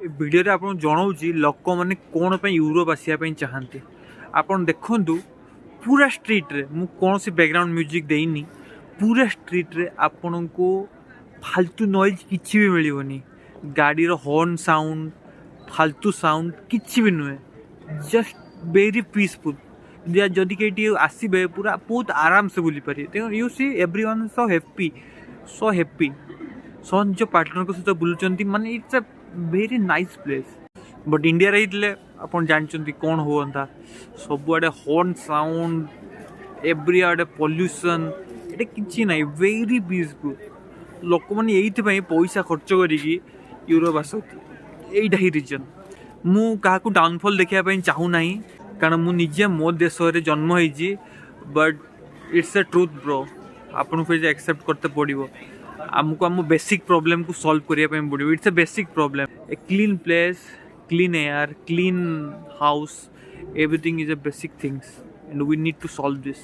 video रे आपन जणाऊँगी लोक मैंने कौन पे यूरोप आसापी चाहती आपन देखु पूरा स्ट्रीट रे मु कौन सी बैकग्राउंड म्यूजिक देनी पूरा स्ट्रीट रे आपन को फालतू नॉइज किसी भी मिलनी गाड़ी हॉर्न साउंड फालतू साउंड किसी भी नुहे जस्ट वेरी पीसफुल जदि कहीं आसबे पूरा बहुत आराम से बुली पारे you see everyone so happy so निज पार्टनर को सहित बुलूँ माने it's a very nice place but India रही आप जानते कौन होता सबुआडे हॉर्न साउंड एवरी आडे पॉल्यूशन ये किसी ना वेरी पीसफुल लोक मैंने यही पैसा खर्च करी यूरोप आसती यहीटा ही रिजन मु क्या डाउनफॉल देखापी चाहूना कारण मुझे मो देश में जन्म होती but it's a truth bro आपन फिर एक्सेप्ट करते पड़ो आमको आम बेसिक प्रॉब्लम को सॉल्व करने पड़ो it's a basic problem a clean place clean air clean house everything is a basic things and we need to solve this